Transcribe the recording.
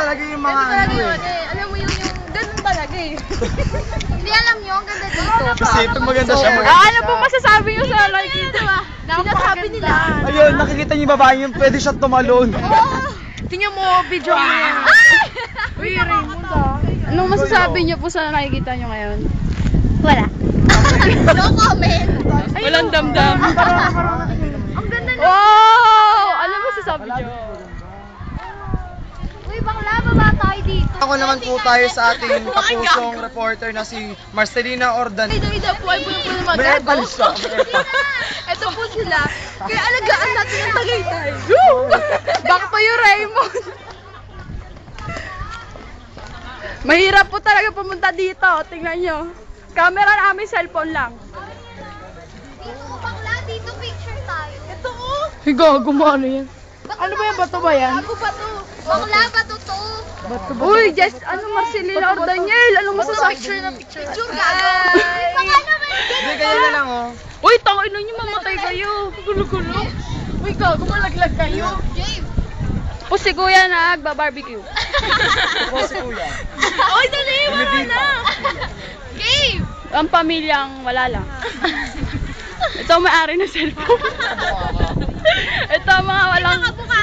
talaga yung mga Ganun talaga ano yun eh. eh. Alam mo yung ganun talaga eh. Hindi alam nyo, ang ganda dito. Kasi ito maganda siya. Ano po masasabi niyo sa nakikita? Sinasabi nila. Ayun, nakikita niyo yung babae yung pwede siya tumalon. Tingnan mo, video mo yan. Uy, Raymond ah. Anong masasabi niyo po sa nakikita niyo ngayon? Wala. No comment. Walang damdam. Ang ganda na. Wow! Ano masasabi niyo? Uy, bakla, baba tayo dito. Ako naman po tayo sa ating kapusong reporter na si Marcelina Ordan. Ida po ay puno na May airpan siya. Ito po sila. Kaya alagaan natin ang Tagaytay. Back to you, Raymond. Mahirap po talaga pumunta dito. Tingnan nyo. Camera namin, cellphone lang. Dito, bakla, dito picture tayo. Ito oh. Higo, gumano yan. Ano ba yan? Bato ba yan? Bago ba to? Bakla, bato to. Uy, just ano, Marcelina or Daniel? Anong masasabi? Picture na picture. Picture guys. Baka naman Hindi, ganyan na lang oh. Uy, tangin nyo, mamatay kayo. Gulo-gulo. Uy, gago, malaglag kayo. James. Po si Kuya nagba-barbecue. Ako si Kuya. Uy, dali, wala na. Game. Ang pamilyang wala lang. Ito ang may-ari ng cellphone. Ito ang mga walang... Nakabuka